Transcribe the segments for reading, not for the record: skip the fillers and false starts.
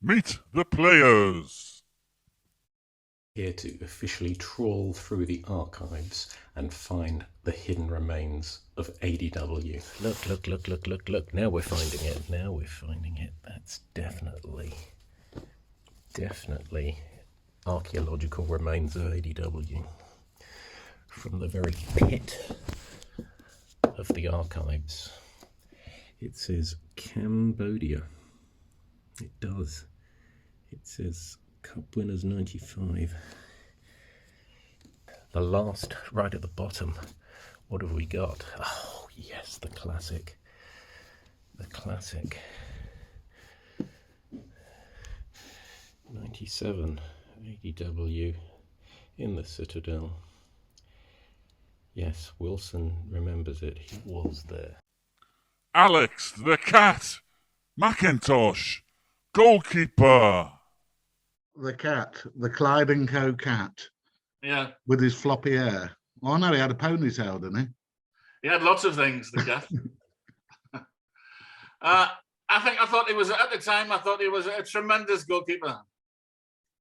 Meet the players. Here to officially trawl through the archives and find the hidden remains of ADW. Look. Now we're finding it. That's definitely archaeological remains of ADW. From the very pit of the archives. It says Cambodia. It does. It says Cup Winners 95. The last, right at the bottom, what have we got? Oh, yes, the classic. The classic. 97 ADW in the Citadel. Yes, Wilson remembers it. He was there. Alex the Cat McIntosh, goalkeeper. The cat, the Clyde and Co. cat. Yeah. With his floppy hair. Oh no, he had a ponytail, didn't he? He had lots of things, the cat. I thought he was, at the time, I thought he was a tremendous goalkeeper.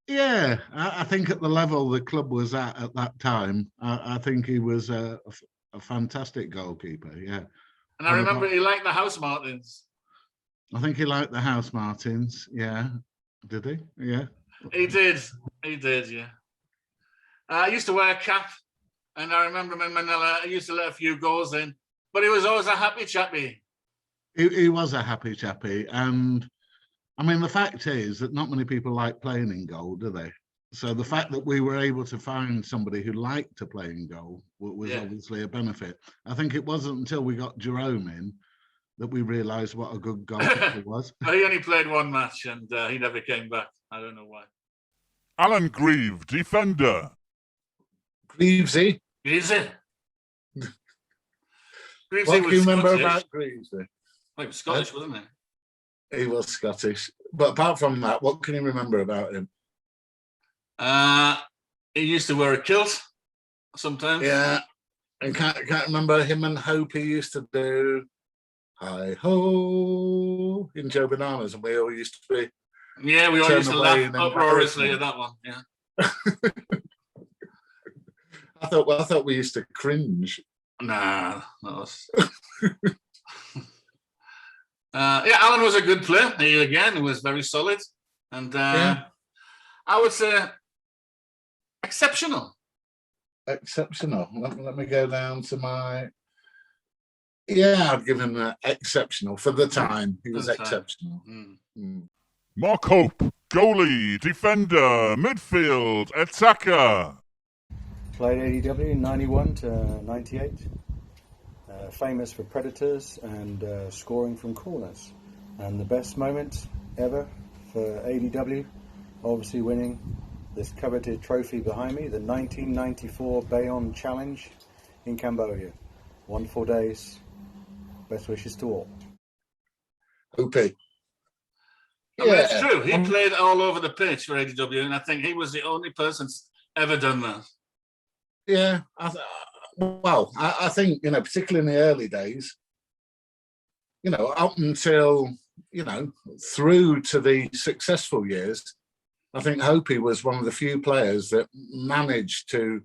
Yeah, I think at the level the club was at that time, I think he was a fantastic goalkeeper, yeah. And I remember he liked the House Martins. I think he liked the House Martins, yeah. Did he? Yeah. He did, yeah. I used to wear a cap, and I remember him in Manila, I used to let a few goals in, but he was always a happy chappy. He was a happy chappy, and I mean, the fact is that not many people like playing in goal, do they? So the fact that we were able to find somebody who liked to play in goal was obviously a benefit. I think it wasn't until we got Jerome in that we realised what a good goalkeeper was. He only played one match and he never came back. I don't know why. Alan Grieve, defender. Greavesy. Greavesy. What do you remember about Greavesy? He was Scottish, wasn't he? He was Scottish. But apart from that, what can you remember about him? He used to wear a kilt sometimes. Yeah. And can't remember him and Hope used to do Hi Ho in Joe Bananas, and we all used to be. Yeah, we all used to laugh uproariously at that one. Yeah. I thought we used to cringe. Nah, that was. Yeah, Alan was a good player. He again was very solid, and I would say exceptional. Exceptional. Let me go down to my. Yeah, I'd give him exceptional for the time. He was exceptional. Mark Hope, goalie, defender, midfield, attacker. Played ADW 91 to 98. Famous for predators and scoring from corners. And the best moment ever for ADW, obviously winning this coveted trophy behind me, the 1994 Bayonne Challenge in Cambodia. Wonderful days. Best wishes to all. Hoopy. I mean, it's true. He played all over the pitch for ADW, and I think he was the only person ever done that. Yeah. I think, particularly in the early days, up until, through to the successful years, I think Hopi was one of the few players that managed to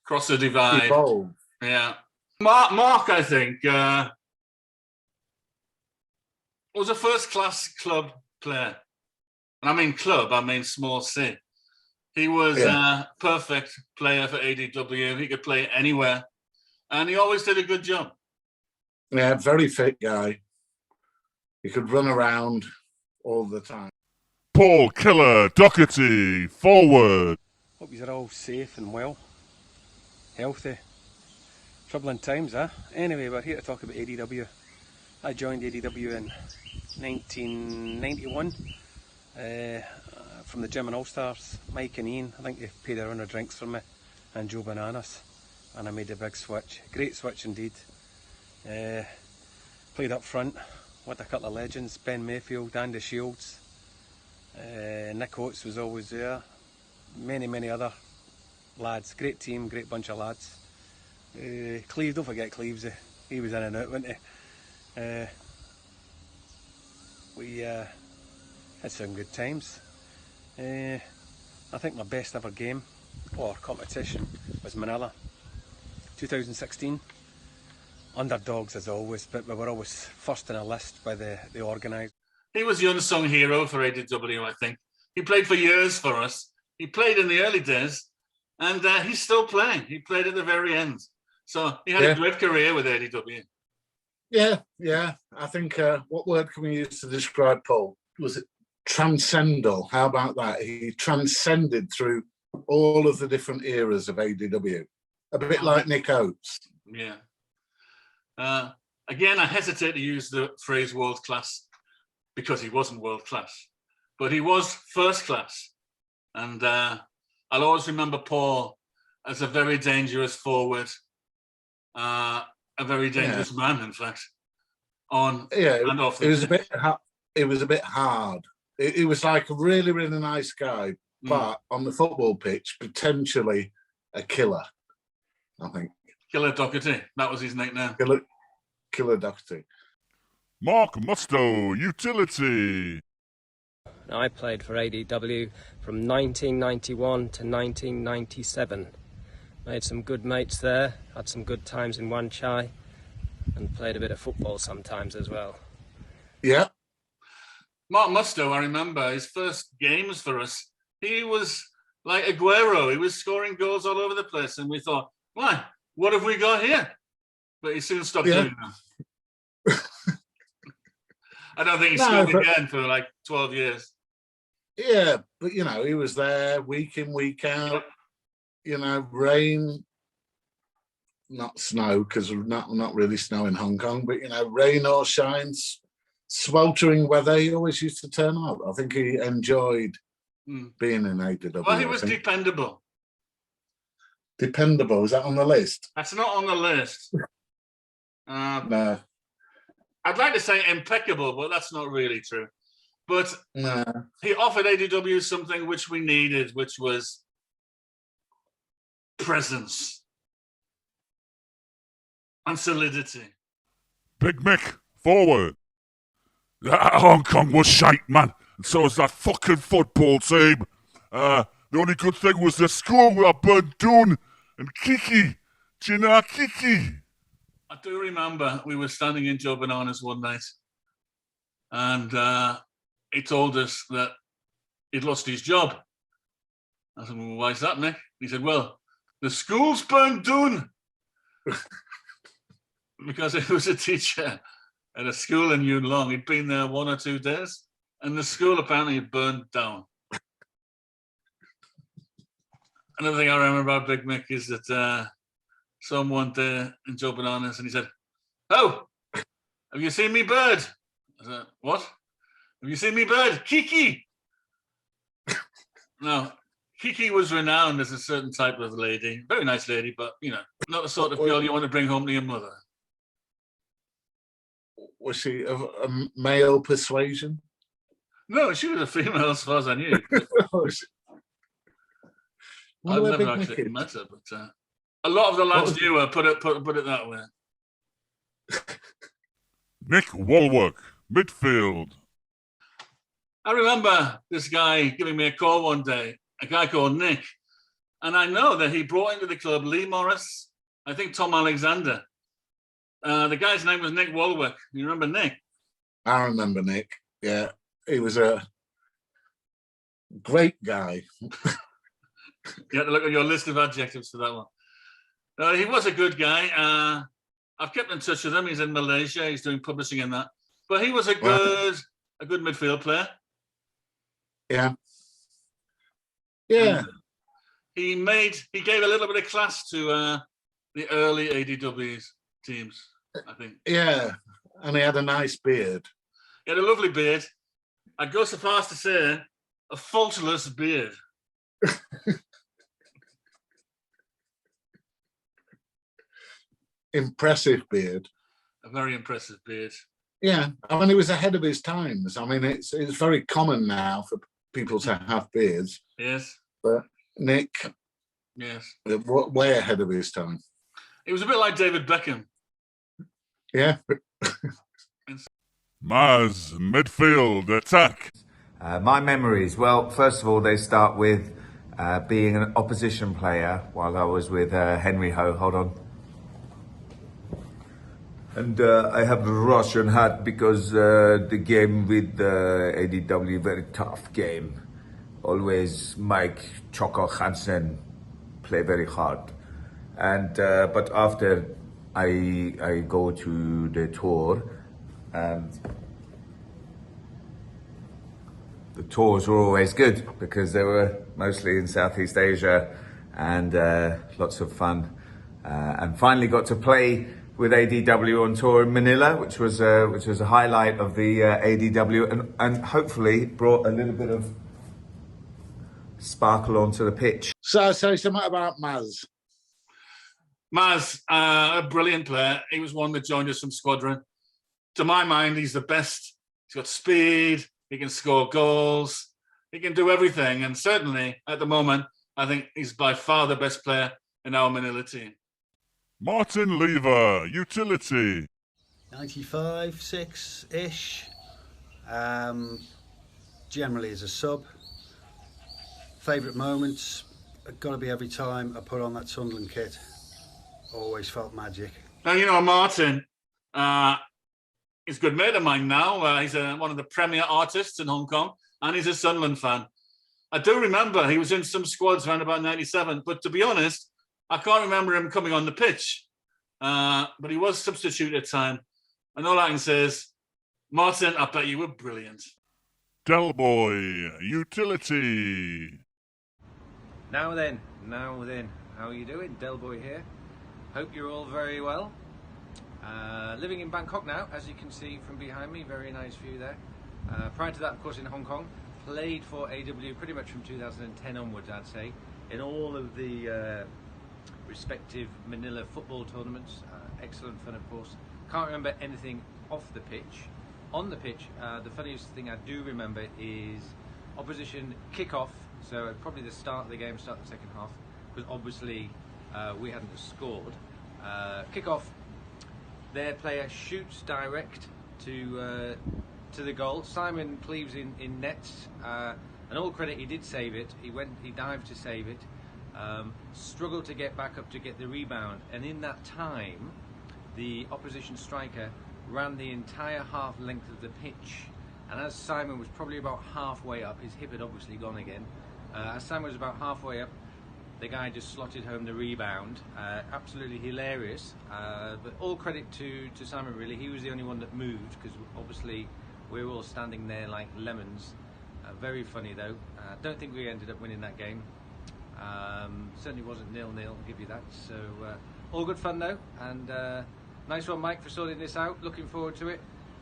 cross the divide. Evolve. Yeah. Mark, I think, was a first-class club player. And I mean club, I mean small C. He was a perfect player for ADW. He could play anywhere. And he always did a good job. Yeah, very fit guy. He could run around all the time. Paul Killer Doherty, forward. Hope you're all safe and well. Healthy. Troubling times, huh? Anyway, we're here to talk about ADW. I joined ADW in 1991 from the German All-Stars. Mike and Ian, I think they paid a run of drinks for me, and Joe Bananas, and I made a big switch. Great switch indeed. Played up front with a couple of legends, Ben Mayfield, Andy Shields, Nick Oates was always there, many other lads. Great team, great bunch of lads. Cleves, don't forget Cleves, he was in and out, wasn't he? We had some good times. I think my best ever game or competition was Manila, 2016. Underdogs as always, but we were always first on a list by the organisers. He was the unsung hero for ADW, I think. He played for years for us. He played in the early days, and he's still playing. He played at the very end. So he had a great career with ADW. Yeah. I think, what word can we use to describe Paul? Was it transcendental? How about that? He transcended through all of the different eras of ADW. A bit like Nick Oates. Yeah. Again, I hesitate to use the phrase world class because he wasn't world class, but he was first class. And I'll always remember Paul as a very dangerous forward, a very dangerous man, in fact, on and off the pitch. It was a bit hard. It was like a really, really nice guy, but on the football pitch, potentially a killer, I think. Killer Doherty, that was his nickname. Killer Doherty. Mark Musto, utility. I played for ADW from 1991 to 1997. Made some good mates there, had some good times in Wanchai, and played a bit of football sometimes as well. Yeah. Mark Musto, I remember his first games for us. He was like Aguero. He was scoring goals all over the place, and we thought, why? What have we got here? But he soon stopped doing that. I don't think he scored again for like 12 years. Yeah, but he was there week in, week out. Rain, not snow, because not really snow in Hong Kong, but rain or shine, sweltering weather, he always used to turn up. I think he enjoyed being in ADW. Well, he was dependable. Dependable, is that on the list? That's not on the list. No. I'd like to say impeccable, but that's not really true. But he offered ADW something which we needed, which was presence and solidity. Big Mick, forward. That Hong Kong was shite, man. And so was that fucking football team. The only good thing was the school where Bundun and Kiki. Do you know Kiki? I do remember we were standing in Joe Bananas one night, and he told us that he'd lost his job. I said, well, why is that, Nick? He said, well, the school's burned down. Because he was a teacher at a school in Yuen Long. He'd been there 1 or 2 days, and the school apparently had burned down. Another thing I remember about Big Mick is that someone there in Joe Bananas, and he said, oh, have you seen me bird? I said, what? Have you seen me bird? Kiki! No, Kiki was renowned as a certain type of lady. Very nice lady, but, not the sort of girl you want to bring home to your mother. Was she of a male persuasion? No, she was a female as far as I knew. I've never actually met her, but a lot of the lads knew her, put it that way. Nick Walwork, midfield. I remember this guy giving me a call one day, a guy called Nick, and I know that he brought into the club Lee Morris, I think Tom Alexander. The guy's name was Nick Walwork. You remember Nick? I remember Nick, yeah. He was a great guy. You have to look at your list of adjectives for that one. He was a good guy. I've kept in touch with him. He's in Malaysia. He's doing publishing in that. But he was a good midfield player. Yeah. Yeah. And he gave a little bit of class to the early ADW's teams, I think. Yeah. And he had a nice beard. He had a lovely beard. I'd go so far as to say a faultless beard. Impressive beard. A very impressive beard. Yeah, I mean, he was ahead of his times. I mean, it's very common now for people to have beards. Yes. But Nick, yes, way ahead of his time. He was a bit like David Beckham. Yeah. Maz, midfield, attack. My memories, well, first of all, they start with being an opposition player while I was with Henry Ho. Hold on. And I have the Russian hat because the game with ADW, very tough game. Always Mike Choco Hansen play very hard. And but after I go to the tour, and the tours were always good because they were mostly in Southeast Asia and lots of fun. And finally got to play with ADW on tour in Manila, which was a highlight of the ADW, and hopefully brought a little bit of sparkle onto the pitch. So say something about Maz. Maz, a brilliant player. He was one that joined us from Squadron. To my mind, he's the best. He's got speed. He can score goals. He can do everything. And certainly, at the moment, I think he's by far the best player in our Manila team. Martin Lever, utility. 95, 6-ish. Generally as a sub. Favourite moments, got to be every time I put on that Sunderland kit. Always felt magic. Now, you know, Martin, he's a good mate of mine now. He's one of the premier artists in Hong Kong, and he's a Sunderland fan. I do remember he was in some squads around about 97, but to be honest, I can't remember him coming on the pitch. But he was substitute at time. And all I can say is, Martin, I bet you were brilliant. Del Boy, utility. Now then, how are you doing? Del Boy here. Hope you're all very well. Living in Bangkok now, as you can see from behind me, very nice view there. Prior to that, of course, in Hong Kong, played for AW pretty much from 2010 onwards, I'd say, in all of the respective Manila football tournaments. Excellent fun, of course. Can't remember anything off the pitch. On the pitch, the funniest thing I do remember is opposition kick-off, so probably the start of the game, start of the second half, because obviously we hadn't scored. Kick-off, their player shoots direct to the goal. Simon Cleaves in nets, and all credit, he did save it. He dived to save it, struggled to get back up to get the rebound, and in that time, the opposition striker ran the entire half length of the pitch, and as Simon was probably about halfway up, his hip had obviously gone again. As Simon was about halfway up, the guy just slotted home the rebound. Absolutely hilarious, but all credit to Simon, really. He was the only one that moved, because obviously we were all standing there like lemons. Very funny though. Don't think we ended up winning that game. Certainly wasn't 0-0, I'll give you that. So all good fun though, and nice one, Mike, for sorting this out. Looking forward to it.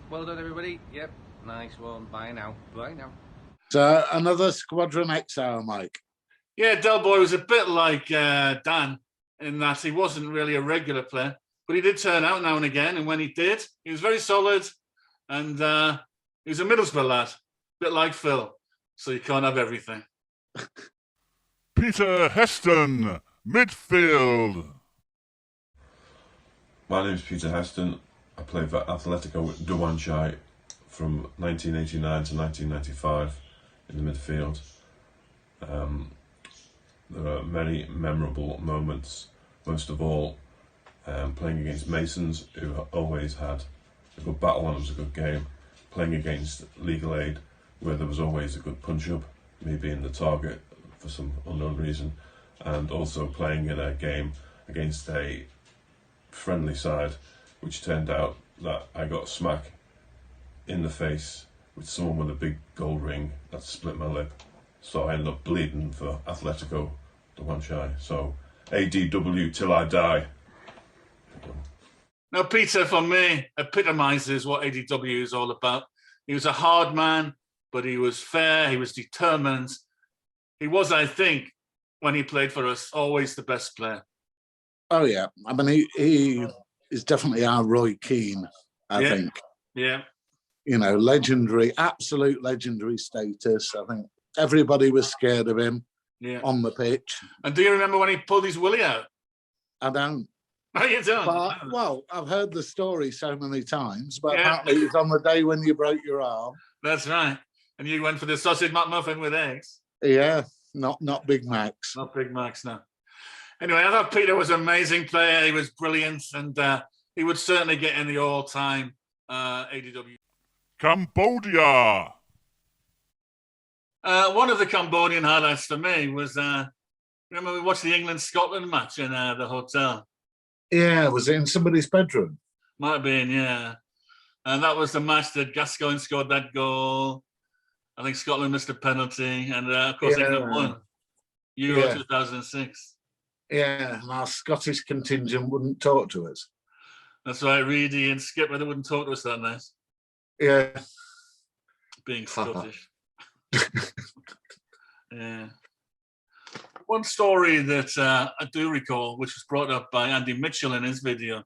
Well done, everybody. Yep, nice one. Bye now. Bye now. So another Squadron exile, Mike. Yeah, Del Boy was a bit like Dan in that he wasn't really a regular player, but he did turn out now and again. And when he did, he was very solid, and he was a Middlesbrough lad, a bit like Phil. So you can't have everything. Peter Heston, midfield. My name is Peter Heston. I played for Atletico Duanchai from 1989 to 1995 in the midfield. There are many memorable moments, most of all playing against Masons, who always had a good battle and it was a good game, playing against Legal Aid, where there was always a good punch-up, me being the target for some unknown reason, and also playing in a game against a friendly side, which turned out that I got smack in the face with someone with a big gold ring that split my lip. So I ended up bleeding for Atletico Duanchai. So ADW till I die. Now, Peter, for me, epitomises what ADW is all about. He was a hard man, but he was fair, he was determined. He was, I think, when he played for us, always the best player. Oh, yeah. I mean, he is definitely our Roy Keane, I think. Yeah. You know, legendary, absolute legendary status. I think everybody was scared of him on the pitch. And do you remember when he pulled his willy out? I don't. Oh, you don't? But, well, I've heard the story so many times, but apparently it was on the day when you broke your arm. That's right. And you went for the sausage McMuffin with eggs. Yeah, not Big Macs. Not Big Macs, no. Anyway, I thought Peter was an amazing player. He was brilliant, and he would certainly get in the all-time ADW. Cambodia. One of the Cambodian highlights for me was, remember we watched the England-Scotland match in the hotel? Yeah, was it in somebody's bedroom? Might have been, yeah. And that was the match that Gascoigne scored that goal. I think Scotland missed a penalty, and of course England won. Euro 2006. Yeah, and our Scottish contingent wouldn't talk to us. That's right, Reedy and Skipper, they wouldn't talk to us that night. Yeah. Being Scottish. Yeah. One story that I do recall, which was brought up by Andy Mitchell in his video.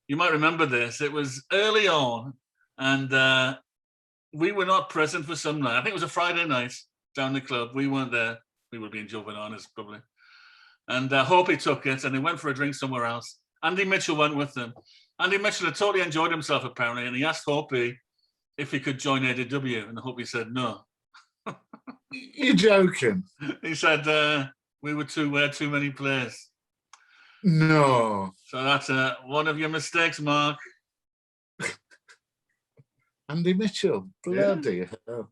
You might remember this. It was early on, and we were not present for some night. I think it was a Friday night down the club. We weren't there. We were being Jovananas, probably. And Hopi took it, and they went for a drink somewhere else. Andy Mitchell went with them. Andy Mitchell had totally enjoyed himself, apparently, and he asked Hopi if he could join ADW, and Hopi said no. You're joking. He said we had too many players. No. So that's one of your mistakes, Mark. Andy Mitchell, bloody hell.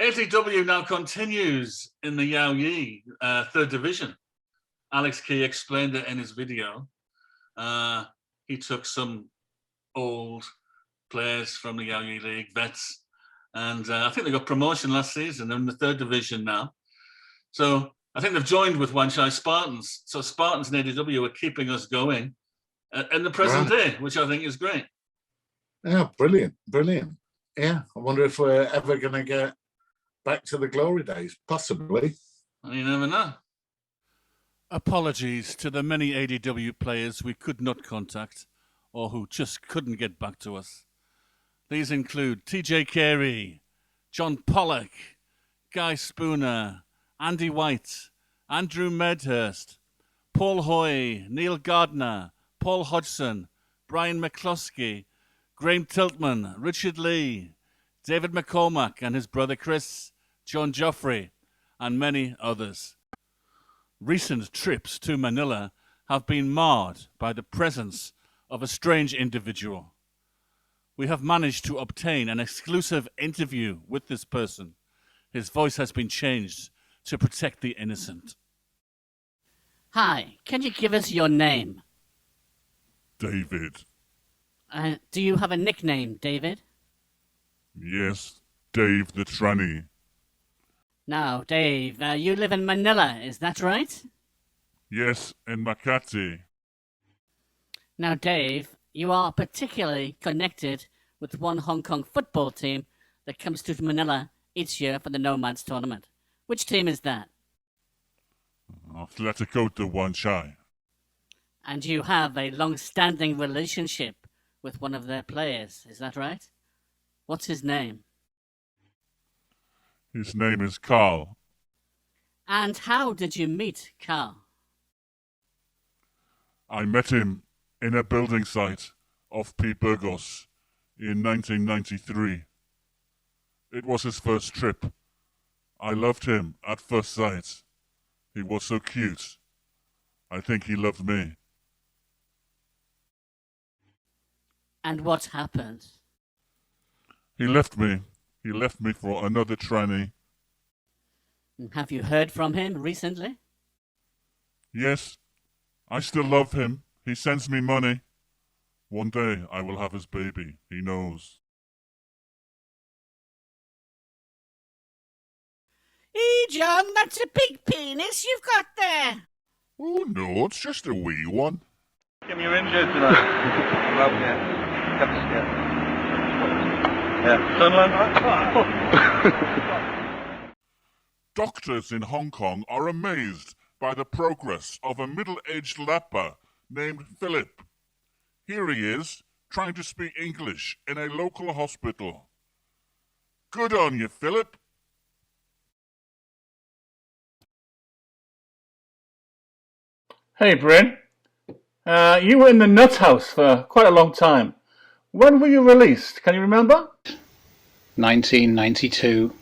ADW now continues in the Yao Yi third division. Alex Key explained it in his video. He took some old players from the Yao Yi League, vets, and I think they got promotion last season. They're in the third division now. So I think they've joined with Wanchai Spartans. So Spartans and ADW are keeping us going in the present day, which I think is great. Yeah, brilliant, brilliant. Yeah, I wonder if we're ever going to get back to the glory days. Possibly. You never know. Apologies to the many ADW players we could not contact or who just couldn't get back to us. These include TJ Carey, John Pollock, Guy Spooner, Andy White, Andrew Medhurst, Paul Hoy, Neil Gardner, Paul Hodgson, Brian McCloskey, Graham Tiltman, Richard Lee, David McCormack and his brother Chris, John Joffrey, and many others. Recent trips to Manila have been marred by the presence of a strange individual. We have managed to obtain an exclusive interview with this person. His voice has been changed to protect the innocent. Hi, can you give us your name? David. Do you have a nickname, David? Yes, Dave the Tranny. Now, Dave, you live in Manila, is that right? Yes, in Makati. Now, Dave, you are particularly connected with one Hong Kong football team that comes to Manila each year for the Nomads tournament. Which team is that? Atletico de Wanchai. And you have a long-standing relationship with one of their players, is that right? What's his name? His name is Carl. And how did you meet Carl? I met him in a building site off P. Burgos in 1993. It was his first trip. I loved him at first sight. He was so cute. I think he loved me. And what happened? He left me. He left me for another tranny. Have you heard from him recently? Yes, I still love him. He sends me money. One day I will have his baby. He knows. Hey, John, that's a big penis you've got there. Oh, no, it's just a wee one. Give me your injured tonight. Well, yeah. Yeah. Sunland. Doctors in Hong Kong are amazed by the progress of a middle-aged leper named Philip. Here he is, trying to speak English in a local hospital. Good on you, Philip. Hey, Bryn. You were in the nut house for quite a long time. When were you released? Can you remember? 1992.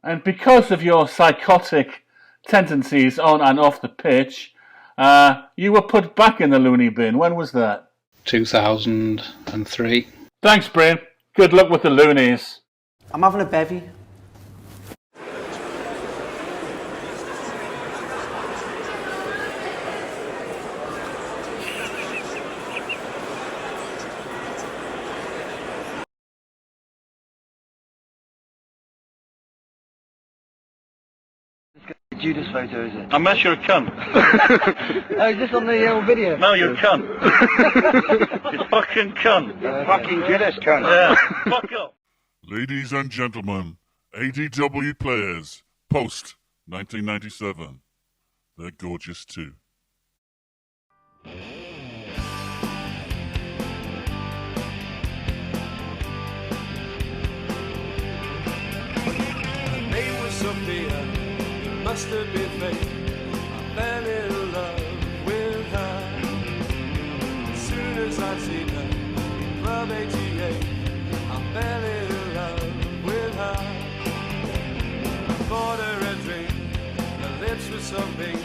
And because of your psychotic tendencies on and off the pitch, you were put back in the loony bin. When was that? 2003. Thanks, Bryn. Good luck with the loonies. I'm having a bevy. Judas photo, is it? Unless you're a cunt. Oh, is this on the old video? No, you're a cunt. You fucking cunt. Fucking Judas cunt. Yeah. Fuck off. Ladies and gentlemen, ADW players, post 1997. They're gorgeous too. Her name was Sophia, it must have been fate. I fell in love with her. As soon as I'd seen her in Club 88, I fell in love with her. I bought her a drink, her lips were so pink,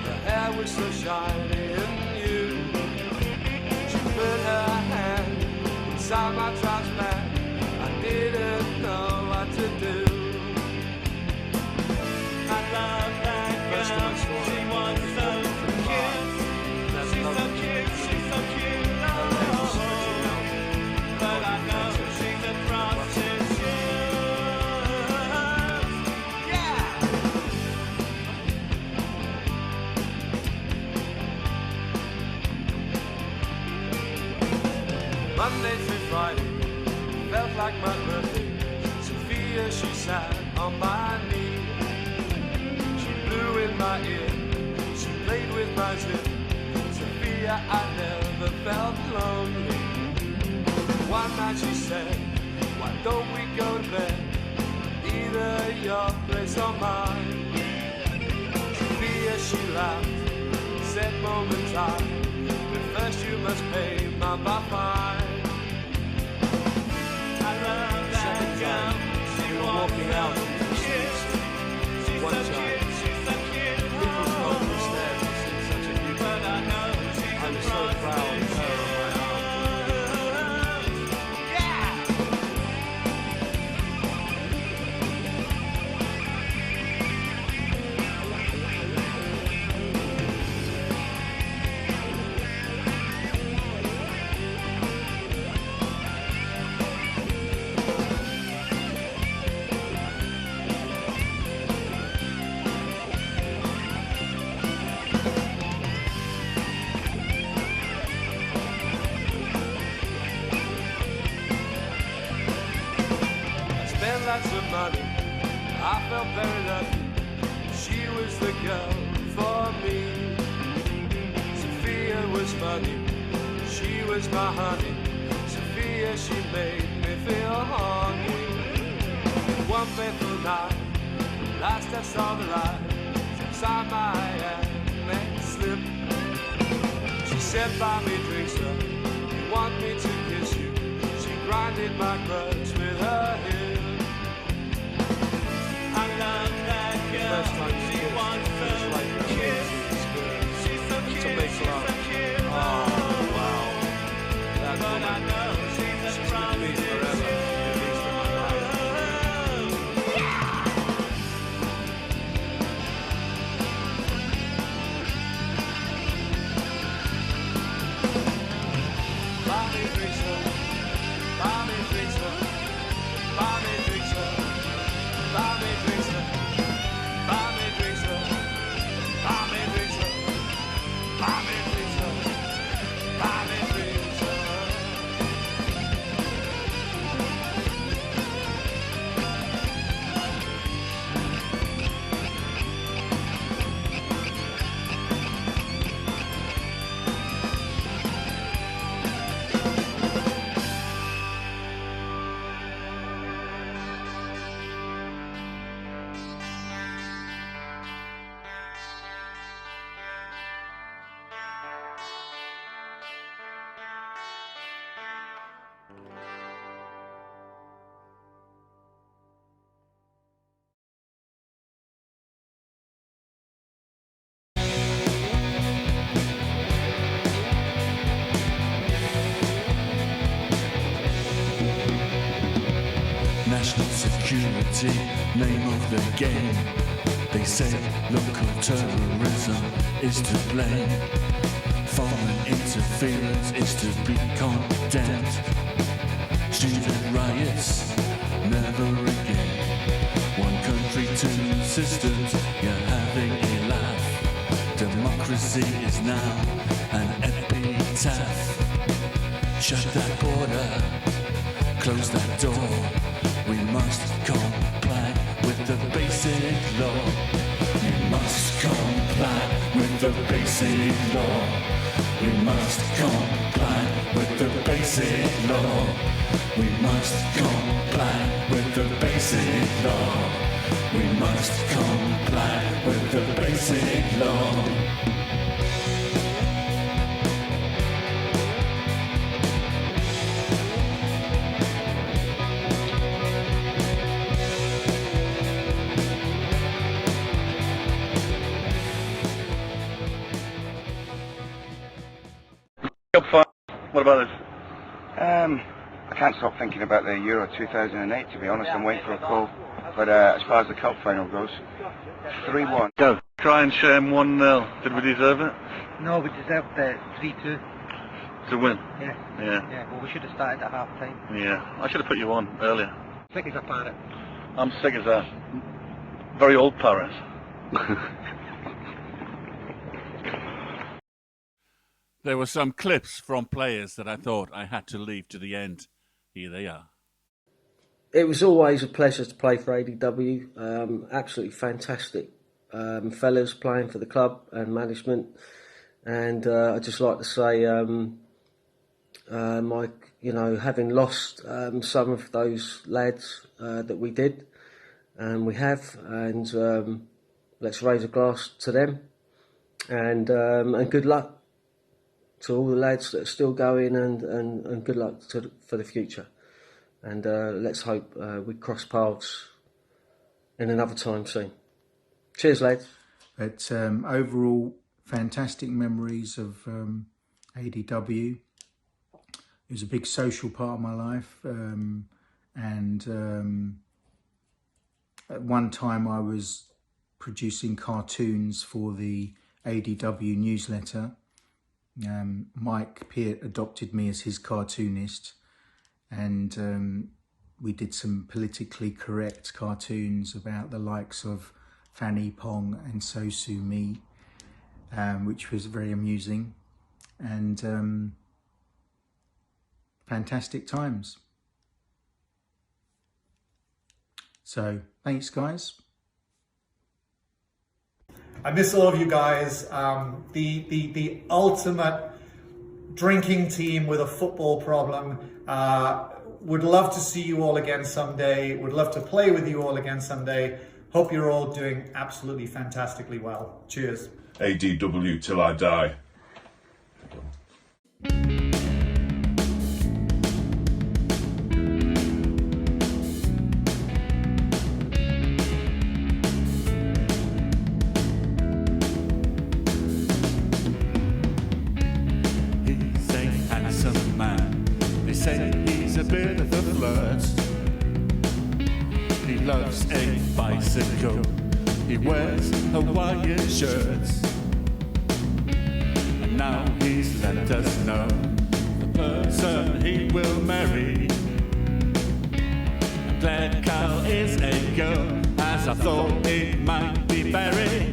her hair was so shiny and new. She put her hand inside my trash bag, I didn't know what to do. I love that girl, she was so cute. She's so cute, she's so cute, oh. But I know she's a prostitute. Yeah! Monday through Friday, felt like my birthday. Sophia, she sat on my knee. Blew in my ear, she played with my zip. Sophia, I never felt lonely. One night she said, why don't we go to bed? Either your place or mine. Sophia, she laughed, said moment time, but first you must pay my fine. I love that girl, she was walking out into the streets. One time. I'm so proud of her on my arm. Yeah! Lots of money, I felt very lucky. She was the girl for me. Sophia was funny, she was my honey. Sophia, she made me feel horny. One fateful night, last I saw the light, inside my hand, make slip. She said, buy me drinks, sir, you want me to kiss you. She grinded my clutch with her hip. I love that girl, she wants so cute. She's so cute, she's so cute, oh wow. That's but I know she's a prostitute. Forever, at least in my life. Yeah! Bobby Dixon, Bobby Dixon. national security, name of the game. They say local terrorism is to blame. Foreign interference is to be condemned. Student riots, never again. One country, two systems, you're having a laugh. Democracy is now an epitaph. Shut that border, close that door. We must comply with the basic law. We must comply with the basic law. We must comply with the basic law. We must comply with the basic law. We must comply with the basic law. What about this? I can't stop thinking about the Euro 2008, to be honest. I'm waiting for a call. But as far as the cup final goes, 3-1. Go. Try and shame 1-0. Did we deserve it? No, we deserved 3-2. To win? Yeah. Yeah. Yeah, well, we should have started at half time. Yeah. I should have put you on earlier. Sick as a parrot. I'm sick as a very old parrot. There were some clips from players that I thought I had to leave to the end. Here they are. It was always a pleasure to play for ADW. Absolutely fantastic fellas playing for the club and management. And I'd just like to say, Mike, having lost some of those lads that we did, and we have, and let's raise a glass to them, and good luck to all the lads that are still going, and good luck for the future. And let's hope we cross paths in another time soon. Cheers, lads. But overall, fantastic memories of ADW. It was a big social part of my life. At one time I was producing cartoons for the ADW newsletter. Mike Peart adopted me as his cartoonist, and we did some politically correct cartoons about the likes of Fanny Pong and So Sue Me, which was very amusing, and fantastic times. So thanks, guys. I miss all of you guys. The ultimate drinking team with a football problem. Would love to see you all again someday. Would love to play with you all again someday. Hope you're all doing absolutely fantastically well. Cheers. ADW till I die. He's a handsome man. They say he's a bit of a flirt. He loves a bicycle. He wears Hawaiian shirts. And now he's let us know the person he will marry. I'm glad Carl is a girl, as I thought it might be Barry.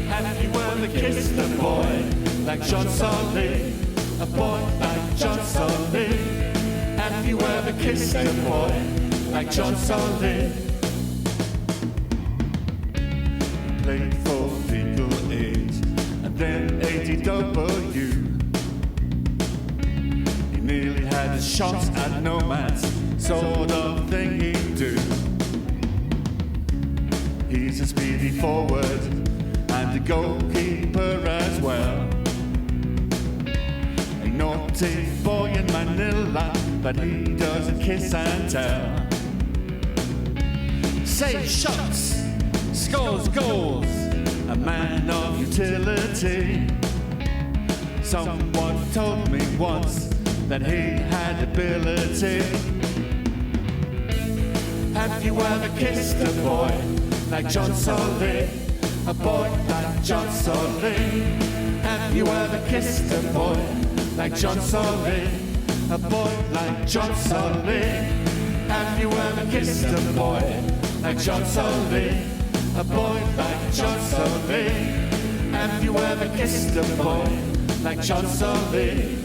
Have you ever kissed a boy like John Solly? A boy like John Solly? Have you ever kissed a boy like John Solly? He played for legal aid and then ADW. He nearly had a shot at nomads, sort of thing he'd do. He's a speedy forward and a goalkeeper as well. A naughty boy in Manila, but he doesn't kiss and tell. Saves shots, scores goals, a man of utility. Someone told me once that he had ability. Have you ever kissed a boy like John Solly? A boy like John Solly. Have you ever kissed a boy like John Solly? A boy like John Solly. Have you ever kissed a boy like John Solly? A boy like John Solly. Have you ever kissed a boy like John Solly?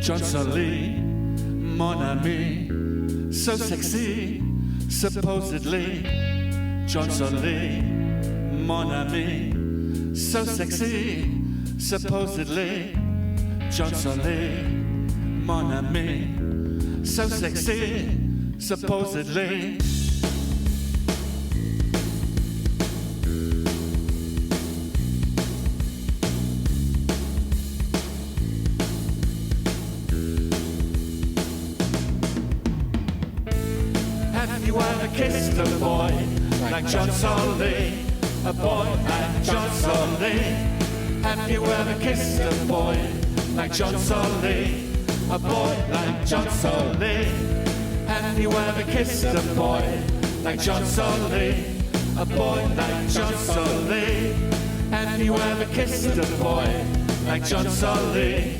John Solly, mon ami, so sexy, supposedly. John Solly, mon ami, so sexy, supposedly. John Solly, mon ami, so sexy, supposedly. Have you ever kissed a boy like John Solly? A boy like John Solly. Have you ever kissed a boy like John Solly? A boy like John Solly. Have you ever kissed a boy like John Solly? A boy like John Solly. Have you ever kissed a boy like John Solly?